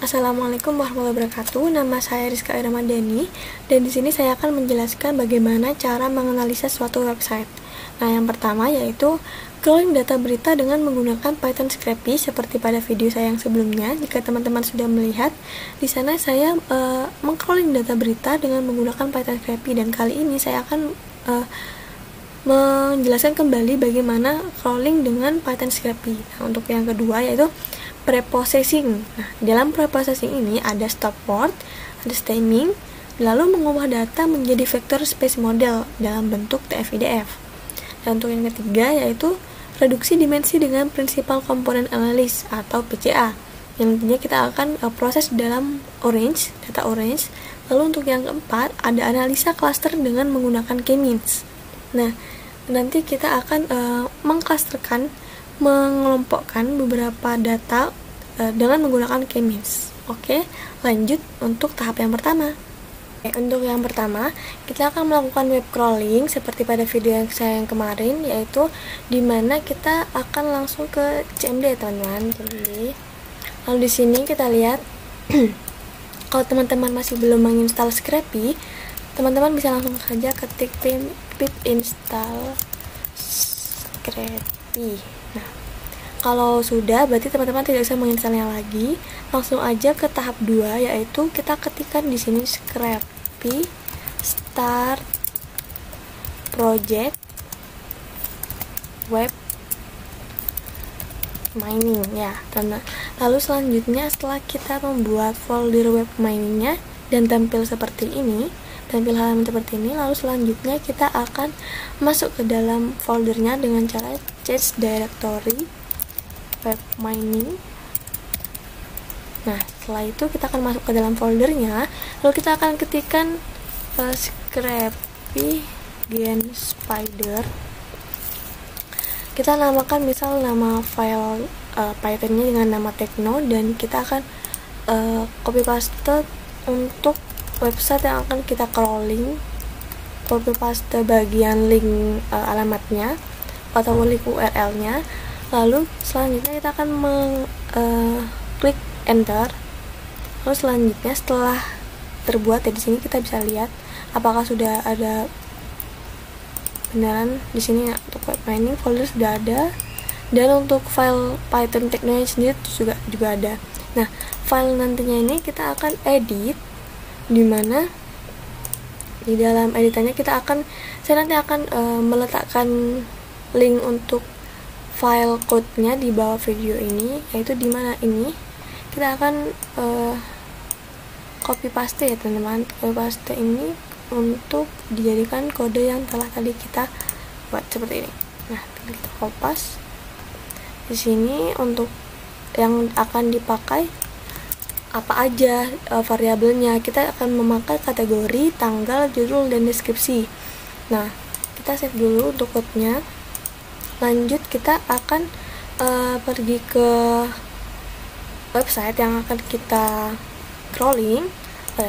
Assalamualaikum warahmatullahi wabarakatuh. Nama saya Rizka Iramadani dan di sini saya akan menjelaskan bagaimana cara menganalisa suatu website. Nah, yang pertama yaitu crawling data berita dengan menggunakan Python Scrapy seperti pada video saya yang sebelumnya. Jika teman-teman sudah melihat, di sana saya mengcrawling data berita dengan menggunakan Python Scrapy dan kali ini saya akan menjelaskan kembali bagaimana crawling dengan Python Scrapy. Nah, untuk yang kedua yaitu preprocessing. Nah, dalam preprocessing ini ada stop word, ada stemming, lalu mengubah data menjadi vector space model dalam bentuk TF-IDF. Dan untuk yang ketiga yaitu reduksi dimensi dengan principal component analysis atau PCA. Yang nantinya kita akan proses dalam orange, data orange. Lalu untuk yang keempat ada analisa cluster dengan menggunakan k-means. Nah, nanti kita akan mengklasterkan, mengelompokkan beberapa data dengan menggunakan k-means. Oke, lanjut untuk tahap yang pertama. Untuk yang pertama, kita akan melakukan web crawling seperti pada video yang saya yang kemarin, yaitu dimana kita akan langsung ke CMD, teman-teman. CMD. Lalu di sini kita lihat, kalau teman-teman masih belum menginstal Scrapy, teman-teman bisa langsung saja ketik pip install Scrapy. Nah, kalau sudah, berarti teman-teman tidak usah menginstalnya lagi. Langsung aja ke tahap 2, yaitu kita ketikkan di sini Scrapy start project web mining ya. Lalu selanjutnya setelah kita membuat folder web miningnya dan tampil seperti ini, tampil halaman seperti ini, lalu selanjutnya kita akan masuk ke dalam foldernya dengan cara change directory web mining. Nah, setelah itu kita akan masuk ke dalam foldernya, lalu kita akan ketikkan Scrapy gen spider. Kita namakan misal nama file Pythonnya dengan nama Tekno, dan kita akan copy paste untuk website yang akan kita crawling, copy paste bagian link alamatnya atau link URL-nya. Lalu selanjutnya kita akan klik enter. Lalu selanjutnya setelah terbuat di sini kita bisa lihat apakah sudah ada beneran di sini. Untuk web mining folder sudah ada, dan untuk file Python Teknonya sendiri juga ada. Nah, file nantinya ini kita akan edit, dimana di dalam editannya saya nanti akan meletakkan link untuk file code-nya di bawah video ini, yaitu dimana ini kita akan copy paste ya teman-teman. Copy paste ini untuk dijadikan kode yang telah tadi kita buat seperti ini. Nah, tinggal kita copy paste di sini. Untuk yang akan dipakai apa aja variabelnya, kita akan memakai kategori, tanggal, judul, dan deskripsi. Nah, kita save dulu untuk code-nya. Lanjut kita akan pergi ke website yang akan kita crawling.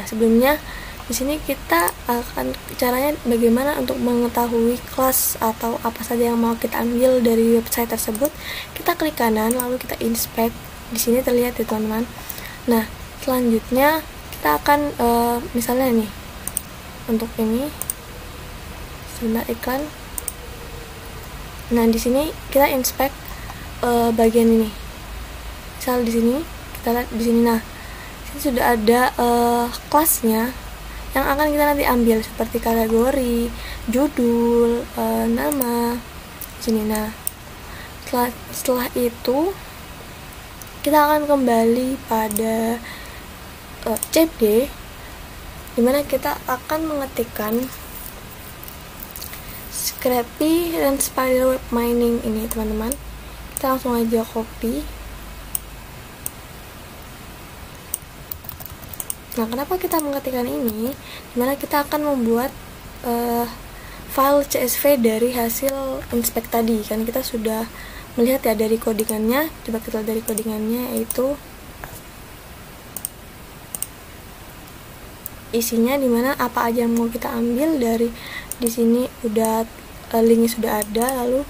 Sebelumnya di sini kita akan caranya bagaimana untuk mengetahui kelas atau apa saja yang mau kita ambil dari website tersebut. Kita klik kanan lalu kita inspect. Di sini terlihat ya teman-teman. Nah, selanjutnya kita akan misalnya nih untuk ini sebentar iklan. Nah, di sini kita inspect bagian ini. Misal di sini kita lihat di sini. Nah, ini sudah ada kelasnya yang akan kita nanti ambil seperti kategori, judul, nama di sini. Nah, setelah itu kita akan kembali pada CMD, dimana kita akan mengetikkan Scrapy dan Spider Web Mining ini teman-teman. Kita langsung aja copy. Nah, kenapa kita mengetikkan ini? Dimana kita akan membuat file CSV dari hasil inspect tadi. Kan kita sudah melihat ya dari codingannya. Coba kita lihat dari codingannya, yaitu isinya dimana apa aja yang mau kita ambil. Dari di sini udah linknya sudah ada. Lalu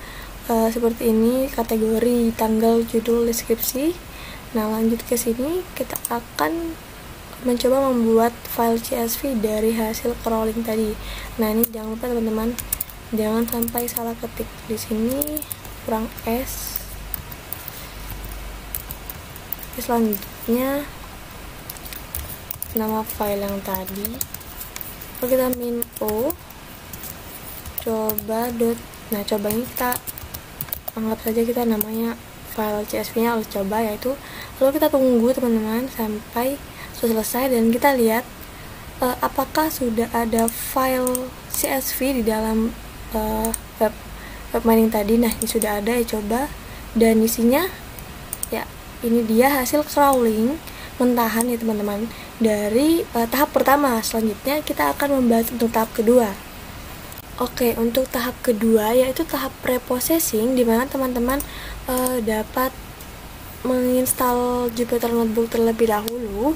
seperti ini kategori, tanggal, judul, deskripsi. Nah, lanjut ke sini kita akan mencoba membuat file CSV dari hasil crawling tadi. Nah, ini jangan lupa teman-teman, jangan sampai salah ketik di sini kurang S. Selanjutnya nama file yang tadi kita min o coba dot. Nah, coba ini kita anggap saja kita namanya file CSV nya coba, yaitu lalu kita tunggu teman-teman sampai selesai dan kita lihat apakah sudah ada file CSV di dalam web mining tadi. Nah, ini sudah ada ya, coba, dan isinya ya ini dia hasil crawling mentahan ya teman-teman dari tahap pertama. Selanjutnya kita akan membahas untuk tahap kedua. Oke, untuk tahap kedua yaitu tahap preprocessing, di mana teman-teman dapat menginstal Jupyter Notebook terlebih dahulu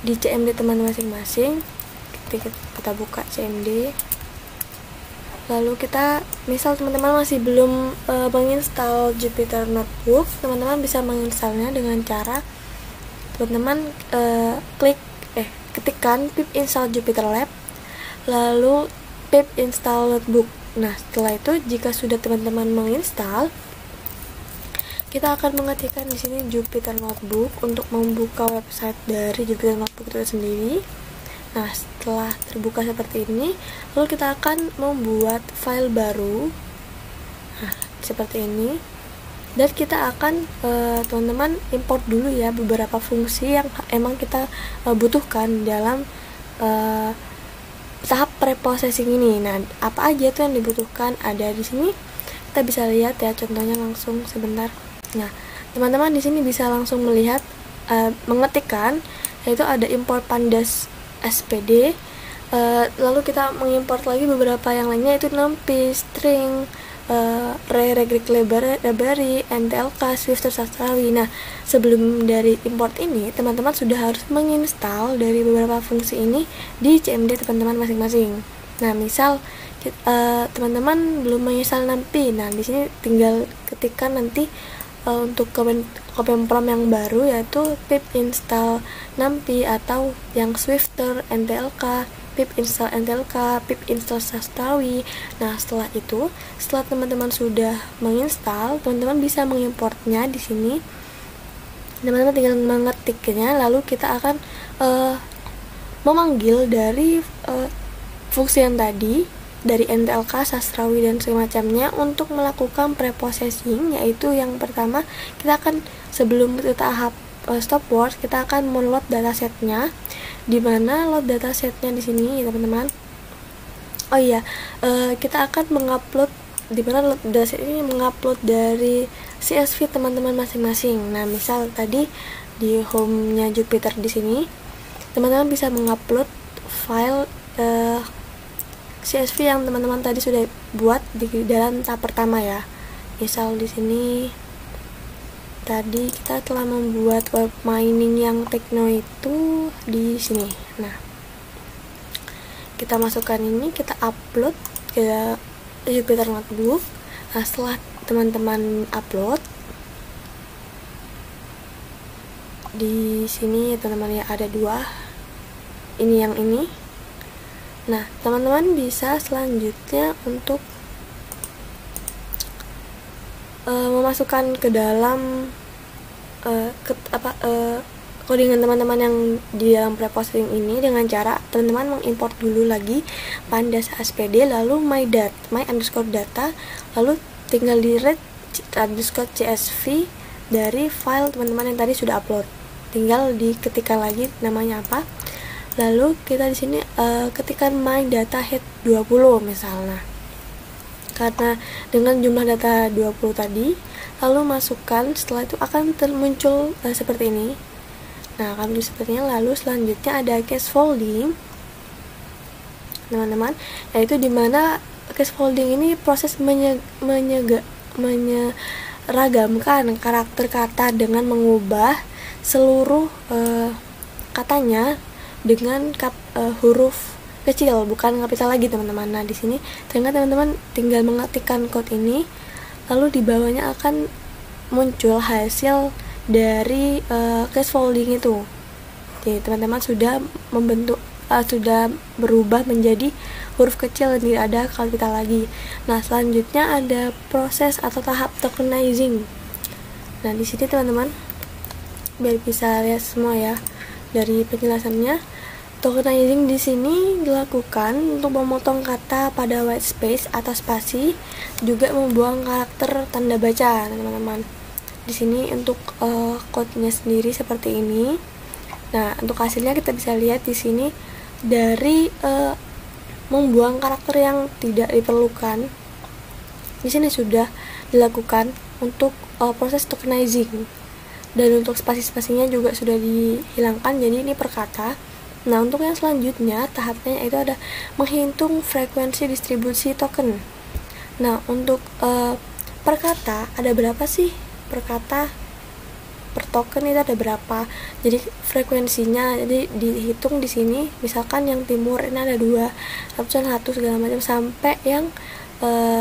di CMD teman-teman masing-masing. Kita buka CMD, lalu kita, misal teman-teman masih belum menginstal Jupyter Notebook, teman-teman bisa menginstalnya dengan cara teman-teman ketikkan pip install Jupyter Lab, lalu pip install notebook. Nah, setelah itu jika sudah teman-teman menginstal, kita akan mengetikkan di sini Jupyter Notebook untuk membuka website dari Jupyter Notebook itu sendiri. Nah, setelah terbuka seperti ini, lalu kita akan membuat file baru. Nah, seperti ini. Dan kita akan teman-teman import dulu ya beberapa fungsi yang emang kita butuhkan dalam tahap preprocessing ini. Nah, apa aja tuh yang dibutuhkan? Ada di sini. Kita bisa lihat ya contohnya langsung sebentar. Nah, teman-teman di sini bisa langsung melihat mengetikkan, yaitu ada import pandas SPD. Lalu kita mengimport lagi beberapa yang lainnya, yaitu numpy, string, regret library, NTLK, Swifter, Sastrawi. Nah, sebelum dari import ini, teman-teman sudah harus menginstal dari beberapa fungsi ini di CMD teman-teman masing-masing. Nah, misal teman-teman belum menginstal numpy, nah di sini tinggal ketikkan nanti untuk command prompt yang baru, yaitu pip install numpy, atau yang Swifter, NTLK, pip install NTLK, pip install Sastrawi. Nah, setelah itu, setelah teman-teman sudah menginstal, teman-teman bisa mengimportnya di sini. Teman-teman tinggal mengetiknya, lalu kita akan memanggil dari fungsi yang tadi, dari NTLK, Sastrawi, dan semacamnya untuk melakukan preprocessing, yaitu yang pertama kita akan, sebelum ke tahap stopwatch, kita akan menload datasetnya, di mana load datasetnya di sini teman-teman. Oh iya, kita akan mengupload, di mana load dataset ini mengupload dari CSV teman-teman masing-masing. Nah, misal tadi di home-nya Jupyter di sini, teman-teman bisa mengupload file CSV yang teman-teman tadi sudah buat di dalam tahap pertama ya. Misal di sini tadi kita telah membuat web mining yang Tekno itu di sini. Nah, kita masukkan ini, kita upload ke Jupyter Notebook. Nah, setelah teman-teman upload, di sini teman-teman ya ada dua, ini yang ini. Nah, teman-teman bisa selanjutnya untuk memasukkan ke dalam codingan teman-teman yang di dalam preprocessing ini dengan cara teman-teman mengimport dulu lagi pandas SPD, lalu my underscore data, lalu tinggal di read underscore CSV dari file teman-teman yang tadi sudah upload. Tinggal diketikkan lagi namanya apa. Lalu kita di sini ketikkan my data head 20 misalnya. Karena dengan jumlah data 20 tadi, lalu masukkan, setelah itu akan muncul seperti ini. Nah, kalau sepertinya, lalu selanjutnya ada case folding teman-teman, yaitu dimana case folding ini proses menyeragamkan karakter kata dengan mengubah seluruh katanya dengan huruf kecil, bukan kapital lagi teman-teman. Nah, di sini teman-teman tinggal mengetikkan code ini, lalu di bawahnya akan muncul hasil dari case folding itu. Jadi teman-teman sudah membentuk sudah berubah menjadi huruf kecil, tidak ada kapital lagi. Nah, selanjutnya ada proses atau tahap tokenizing. Nah, di sini teman-teman biar bisa lihat semua ya dari penjelasannya. Tokenizing di sini dilakukan untuk memotong kata pada white space atau spasi, juga membuang karakter tanda baca, teman-teman. Di sini untuk code-nya sendiri seperti ini. Nah, untuk hasilnya kita bisa lihat di sini dari membuang karakter yang tidak diperlukan. Di sini sudah dilakukan untuk proses tokenizing. Dan untuk spasi-spasinya juga sudah dihilangkan, jadi ini per kata. Nah, untuk yang selanjutnya tahapnya itu ada menghitung frekuensi distribusi token. Nah, untuk per kata ada berapa sih per kata per token itu ada berapa? Jadi frekuensinya jadi dihitung di sini. Misalkan yang timur ini ada 2, ratusan 1 segala macam sampai yang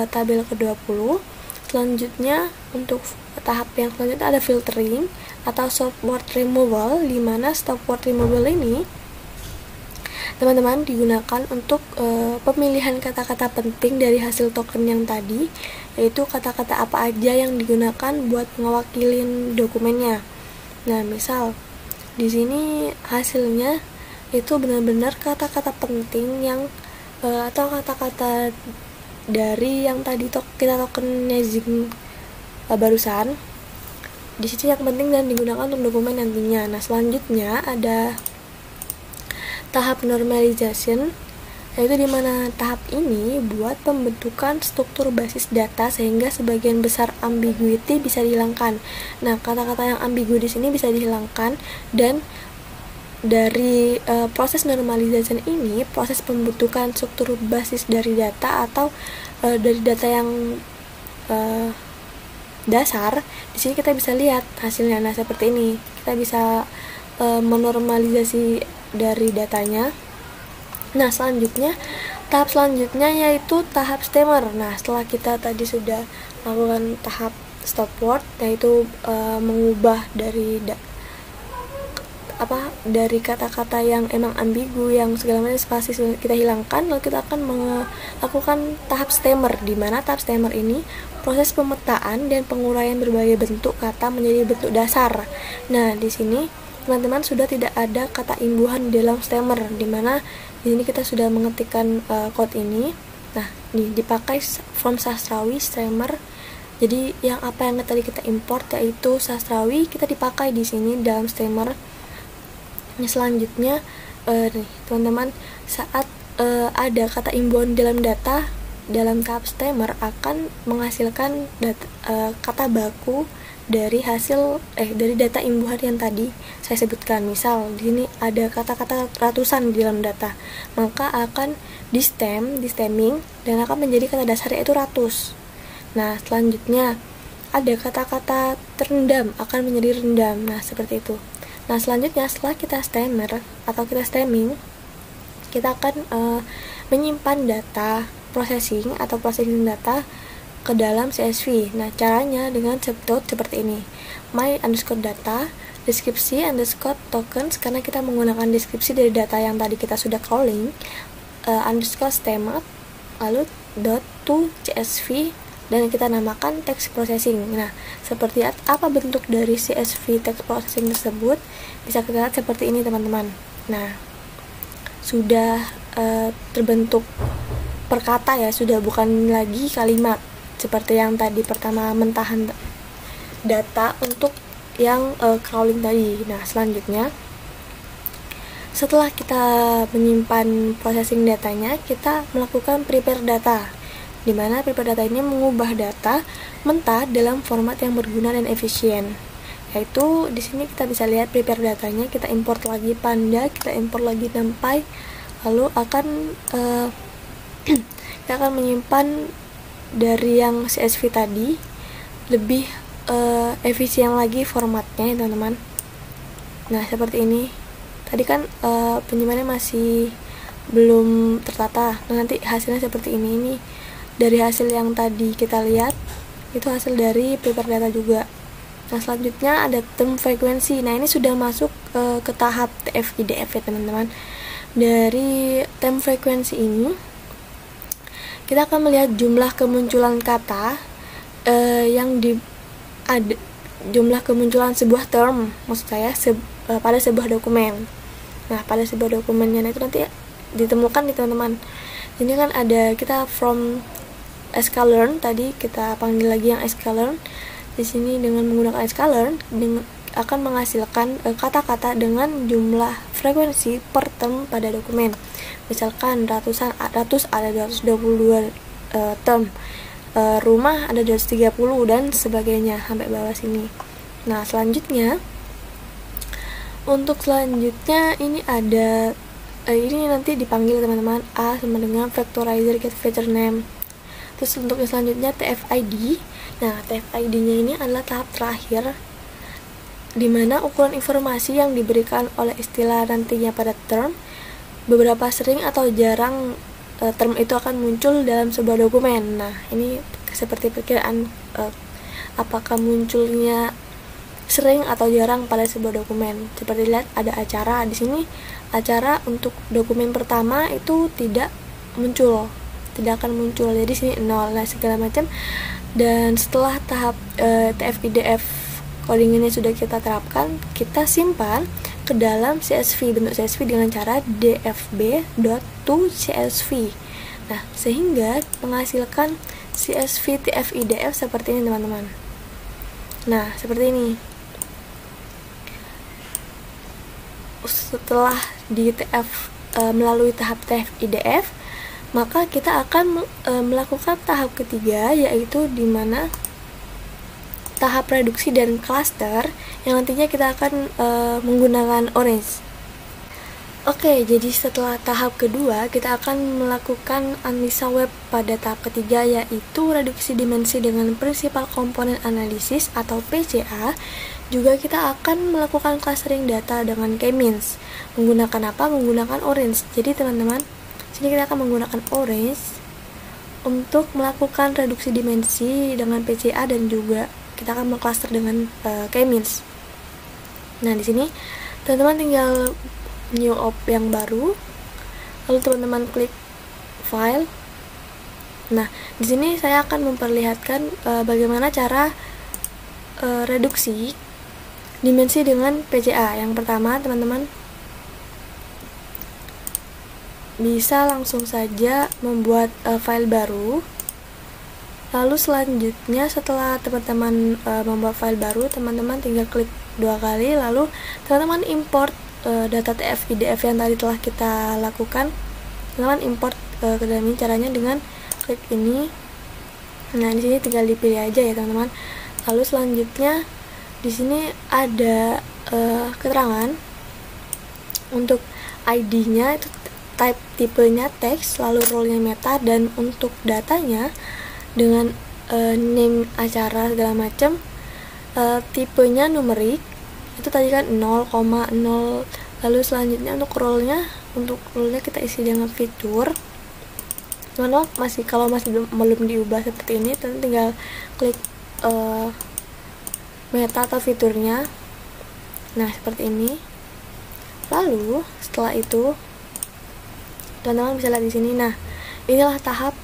tabel ke-20. Selanjutnya untuk tahap yang selanjutnya ada filtering atau stop word removal, di mana stop word removal ini teman-teman digunakan untuk pemilihan kata-kata penting dari hasil token yang tadi, yaitu kata-kata apa aja yang digunakan buat ngewakilin dokumennya. Nah, misal di sini hasilnya itu benar-benar kata-kata penting yang atau kata-kata dari yang tadi kita tokenizing barusan. Di sini yang penting dan digunakan untuk dokumen nantinya. Nah, selanjutnya ada tahap normalization, yaitu dimana tahap ini buat pembentukan struktur basis data sehingga sebagian besar ambiguity bisa dihilangkan. Nah, kata-kata yang ambigu di sini bisa dihilangkan, dan dari proses normalization ini, proses pembentukan struktur basis dari data atau dari data yang dasar, di sini kita bisa lihat hasilnya. Nah, seperti ini kita bisa menormalisasi dari datanya. Nah, selanjutnya tahap selanjutnya yaitu tahap stemmer. Nah, setelah kita tadi sudah melakukan tahap stop word, yaitu mengubah dari dari kata-kata yang emang ambigu, yang segala macam spasi kita hilangkan, lalu kita akan melakukan tahap stemmer, di mana tahap stemmer ini proses pemetaan dan penguraian berbagai bentuk kata menjadi bentuk dasar. Nah, di sini teman-teman sudah tidak ada kata imbuhan di dalam stemmer, dimana di sini kita sudah mengetikkan code ini. Nah, dipakai from sastrawi stemmer. Jadi yang apa yang tadi kita import yaitu sastrawi, kita dipakai di sini dalam stemmer. Nah, selanjutnya nih teman-teman, saat ada kata imbuhan dalam data, dalam tahap stemmer akan menghasilkan kata baku dari hasil dari data imbuhan yang tadi saya sebutkan. Misal di sini ada kata-kata ratusan di dalam data, maka akan di-stemming dan akan menjadi kata dasar yaitu ratus. Nah, selanjutnya ada kata-kata terendam akan menjadi rendam. Nah, seperti itu. Nah, selanjutnya setelah kita stemmer atau kita stemming, kita akan menyimpan data processing data ke dalam CSV. Nah, caranya dengan subdot seperti ini. My_data deskripsi_tokens, karena kita menggunakan deskripsi dari data yang tadi kita sudah crawling, _stemmer, lalu .to CSV, dan kita namakan text processing. Nah, seperti apa bentuk dari CSV text processing tersebut? Bisa kita lihat seperti ini, teman-teman. Nah, sudah terbentuk per kata ya, sudah bukan lagi kalimat seperti yang tadi pertama mentahan data untuk yang crawling tadi. Nah, selanjutnya setelah kita menyimpan processing datanya, kita melakukan prepare data, di mana prepare data ini mengubah data mentah dalam format yang berguna dan efisien. Yaitu di sini kita bisa lihat prepare datanya, kita import lagi Panda, kita import lagi NumPy, lalu akan kita akan menyimpan dari yang CSV tadi lebih efisien lagi formatnya ya, teman-teman. Nah, seperti ini. Tadi kan penyimpanannya masih belum tertata. Nah, nanti hasilnya seperti ini. Ini dari hasil yang tadi kita lihat, itu hasil dari prepare data juga. Nah, selanjutnya ada term frekuensi. Nah, ini sudah masuk ke tahap TF-IDF ya teman-teman. Dari term frekuensi ini kita akan melihat jumlah kemunculan kata jumlah kemunculan sebuah term, maksud saya pada sebuah dokumen. Nah, pada sebuah dokumennya itu nanti ditemukan di teman-teman. Ini kan ada kita from sklearn, tadi kita panggil lagi yang sklearn. Di sini dengan menggunakan sklearn akan menghasilkan kata-kata dengan jumlah frekuensi per term pada dokumen. Misalkan ratus ada 222 term, rumah ada 230 dan sebagainya sampai bawah sini. Nah, selanjutnya ini ada ini nanti dipanggil teman-teman A sama dengan vectorizer get feature name. Terus untuk yang selanjutnya TF-ID. Nah, TF-ID-nya ini adalah tahap terakhir di mana ukuran informasi yang diberikan oleh istilah nantinya pada term beberapa sering atau jarang term itu akan muncul dalam sebuah dokumen. Nah, ini seperti perkiraan apakah munculnya sering atau jarang pada sebuah dokumen. Seperti lihat ada acara di sini. Acara untuk dokumen pertama itu tidak akan muncul. Jadi sini 0 lah segala macam. Dan setelah tahap TF-IDF codingannya sudah kita terapkan, kita simpan ke dalam CSV, bentuk CSV dengan cara dfb.toCSV. Nah, sehingga menghasilkan CSV TF-IDF seperti ini teman-teman. Nah, seperti ini. Setelah di melalui tahap TF-IDF, maka kita akan melakukan tahap ketiga, yaitu di mana tahap reduksi dan cluster yang nantinya kita akan menggunakan orange. Oke, jadi setelah tahap kedua kita akan melakukan analisa web pada tahap ketiga, yaitu reduksi dimensi dengan prinsipal komponen analisis atau PCA. Juga kita akan melakukan clustering data dengan K-means. Menggunakan apa? Menggunakan orange. Jadi teman-teman, sini kita akan menggunakan orange untuk melakukan reduksi dimensi dengan PCA dan juga kita akan mengcluster dengan K-means. Nah, di sini teman-teman tinggal new op yang baru, lalu teman-teman klik file. Nah, di sini saya akan memperlihatkan bagaimana cara reduksi dimensi dengan PCA. Yang pertama, teman-teman bisa langsung saja membuat file baru. Lalu selanjutnya setelah teman-teman membuat file baru, teman-teman tinggal klik 2 kali, lalu teman-teman import data TF-IDF yang tadi telah kita lakukan. Teman-teman import ke dalam ini, caranya dengan klik ini. Nah, di sini tinggal dipilih aja ya teman-teman. Lalu selanjutnya di sini ada keterangan untuk ID-nya itu tipenya teks, lalu role-nya meta, dan untuk datanya dengan name acara segala macam, tipenya numerik itu tadi kan 0,0. Lalu selanjutnya untuk role-nya kita isi dengan fitur. Teman-teman kalau masih belum diubah seperti ini, tinggal klik meta atau fiturnya. Nah, seperti ini. Lalu setelah itu teman-teman bisa lihat di sini. Nah, inilah tahap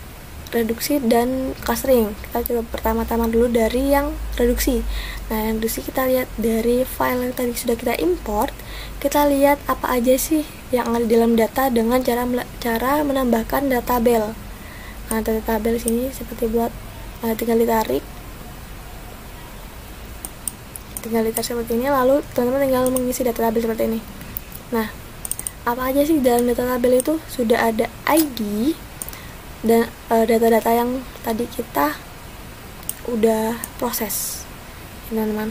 reduksi dan clustering. Kita coba pertama-tama dulu dari yang reduksi. Nah, yang reduksi kita lihat dari file yang tadi sudah kita import. Kita lihat apa aja sih yang ada di dalam data dengan cara menambahkan databel. Nah, databel sini seperti buat tinggal ditarik seperti ini. Lalu teman-teman tinggal mengisi databel seperti ini. Nah, apa aja sih dalam databel itu? Sudah ada ID dan data-data yang tadi kita udah proses, teman-teman.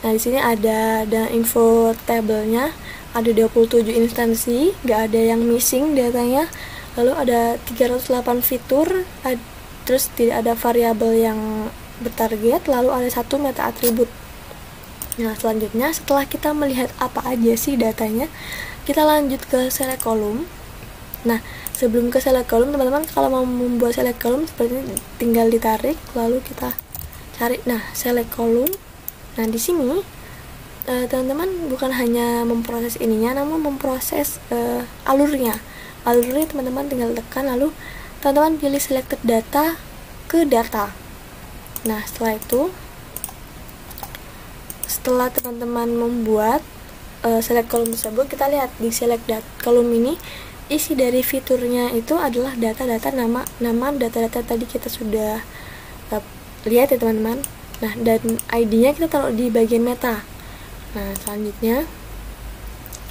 Nah, di sini ada info tabelnya, ada 27 instansi, nggak ada yang missing datanya. Lalu ada 308 fitur, terus tidak ada variabel yang bertarget, lalu ada 1 meta atribut. Nah, selanjutnya setelah kita melihat apa aja sih datanya, kita lanjut ke select column. Nah, sebelum ke select column, teman-teman kalau mau membuat select column seperti ini, tinggal ditarik lalu kita cari. Nah, select column Nah, di sini teman-teman bukan hanya memproses ininya, namun memproses alurnya. Alurnya teman-teman tinggal tekan, lalu teman-teman pilih selected data ke data. Nah, setelah teman-teman membuat select column tersebut, kita lihat di select column ini isi dari fiturnya itu adalah data-data, nama data-data tadi kita sudah lihat ya teman-teman. Nah, dan ID-nya kita taruh di bagian meta. Nah, selanjutnya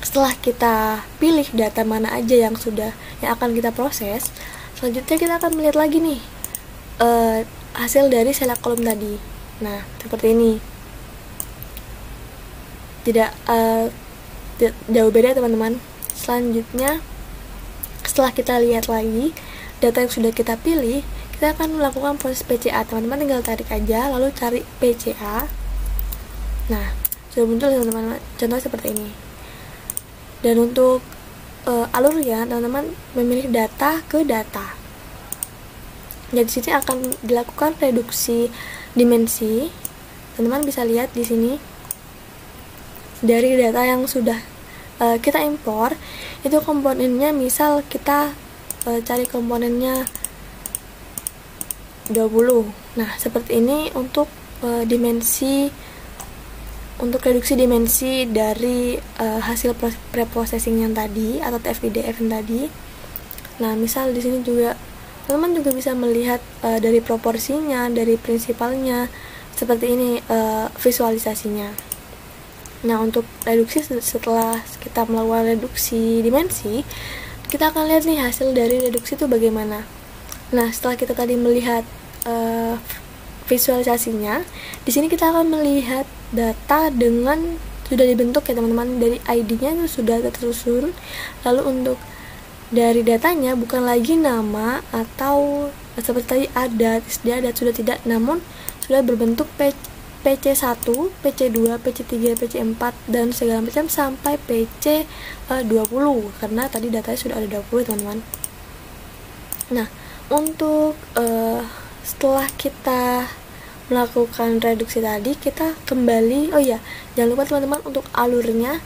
setelah kita pilih data mana aja yang akan kita proses, selanjutnya kita akan melihat lagi nih hasil dari select column tadi. Nah, seperti ini. Tidak jauh beda teman-teman. Selanjutnya setelah kita lihat lagi data yang sudah kita pilih, kita akan melakukan proses PCA. Teman-teman tinggal tarik aja lalu cari PCA. Nah, sudah muncul teman-teman, contohnya seperti ini. Dan untuk alurnya, teman-teman memilih data ke data. Jadi sini akan dilakukan reduksi dimensi. Teman-teman bisa lihat di sini dari data yang sudah kita impor, itu komponennya, misal kita cari komponennya 20. Nah, seperti ini untuk reduksi dimensi dari hasil preprocessing yang tadi atau TF-IDF yang tadi. Nah, misal di sini juga teman-teman juga bisa melihat dari proporsinya, dari prinsipalnya, seperti ini visualisasinya. Nah, untuk reduksi, setelah kita melakukan reduksi dimensi, kita akan lihat nih hasil dari reduksi itu bagaimana. Nah, setelah kita tadi melihat visualisasinya, di sini kita akan melihat data dengan sudah dibentuk ya teman-teman, dari ID-nya itu sudah tersusun. Lalu untuk dari datanya bukan lagi nama atau seperti tadi ada, sudah tidak, namun sudah berbentuk PC1, PC2, PC3, PC4 dan segala macam sampai PC20, karena tadi datanya sudah ada 20 teman-teman. Nah, untuk setelah kita melakukan reduksi tadi, kita kembali, jangan lupa teman-teman untuk alurnya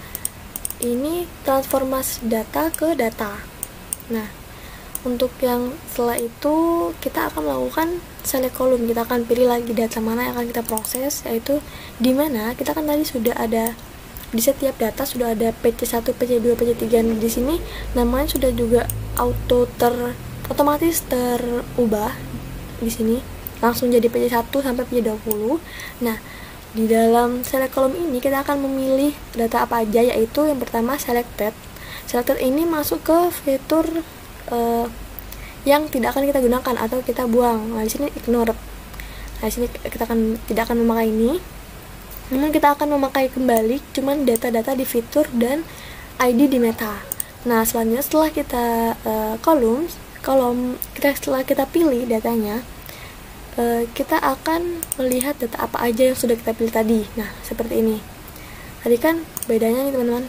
ini transformasi data ke data. Nah, untuk yang setelah itu kita akan melakukan select column. Kita akan pilih lagi data mana yang akan kita proses, yaitu di mana kita kan tadi sudah ada di setiap data sudah ada PC1, PC2, PC3. Di sini namanya sudah juga otomatis terubah. Di sini langsung jadi PC1 sampai PC20. Nah, di dalam select column ini kita akan memilih data apa aja, yaitu yang pertama selected. Selected ini masuk ke fitur yang tidak akan kita gunakan atau kita buang. Nah, di sini ignore. Nah, di sini kita tidak akan memakai ini. Namun kita akan memakai kembali cuman data-data di fitur dan ID di meta. Nah, selanjutnya setelah kita setelah kita pilih datanya, kita akan melihat data apa aja yang sudah kita pilih tadi. Nah, seperti ini. Tadi kan bedanya nih teman-teman,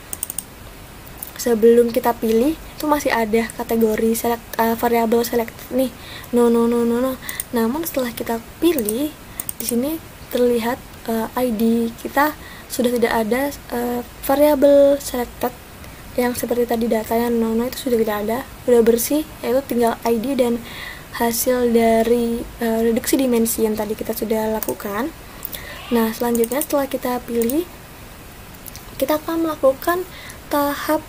sebelum kita pilih itu masih ada kategori variabel select nih, no. Namun setelah kita pilih, di sini terlihat ID kita sudah tidak ada variabel selected yang seperti tadi datanya no itu sudah tidak ada, sudah bersih, yaitu tinggal ID dan hasil dari reduksi dimensi yang tadi kita sudah lakukan. Nah, selanjutnya setelah kita pilih, kita akan melakukan tahap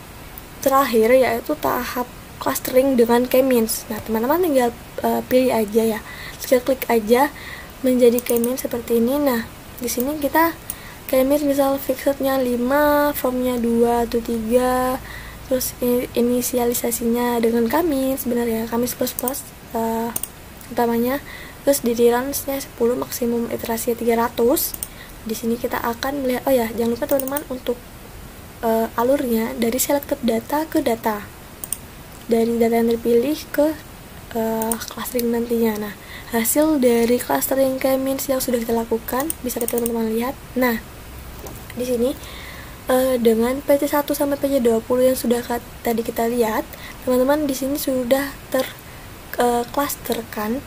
terakhir, yaitu tahap clustering dengan k-means. Nah, teman-teman tinggal pilih aja ya, tinggal klik aja menjadi k-means seperti ini. Nah, di sini kita k-means misal fixednya 5, from-nya 2 atau 3, terus inisialisasinya dengan k-means, benar ya, k-means plus utamanya, terus di range-nya 10, maksimum iterasi 300. Di sini kita akan melihat, jangan lupa teman-teman untuk alurnya dari selected data ke data, dari data yang terpilih ke clustering nantinya. Nah, hasil dari clustering k-means yang sudah kita lakukan bisa teman-teman lihat. Nah, di sini dengan PC1 sampai PC20 yang sudah tadi kita lihat, teman-teman di sini sudah clusterkan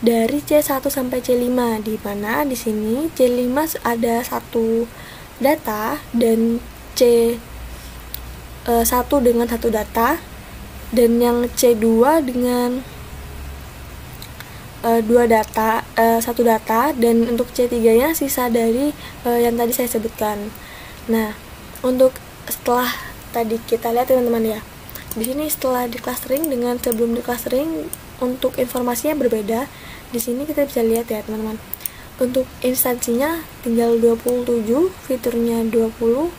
dari C1 sampai C5, di mana di sini C5 ada satu data dan C1 dengan satu data, dan yang C2 dengan satu data, dan untuk C3 nya sisa dari yang tadi saya sebutkan. Nah, untuk setelah tadi kita lihat teman-teman ya, di sini setelah di clustering dengan sebelum di clustering untuk informasinya berbeda. Di sini kita bisa lihat ya teman-teman, untuk instansinya tinggal 27, fiturnya 20.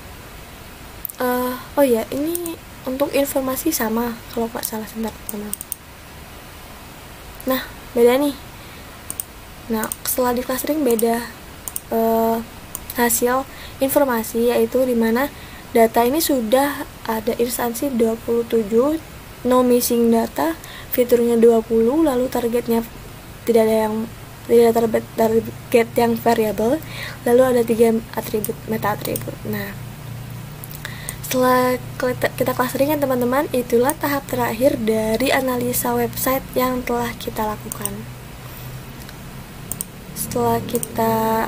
Oh ya, ini untuk informasi sama kalau nggak salah, sebentar teman-teman. Nah, beda nih. Nah, setelah di clustering beda hasil informasi, yaitu dimana data ini sudah ada instansi 27, no missing data, fiturnya 20, lalu targetnya tidak ada target yang variable, lalu ada 3 atribut, meta atribut. Nah, setelah kita clustering ya teman-teman, itulah tahap terakhir dari analisa website yang telah kita lakukan. Setelah kita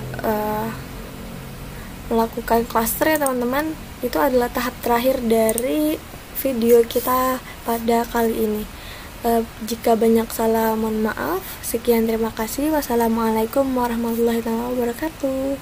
melakukan cluster ya teman-teman, itu adalah tahap terakhir dari video kita pada kali ini. Jika banyak salah, mohon maaf. Sekian, terima kasih. Wassalamualaikum warahmatullahi wabarakatuh.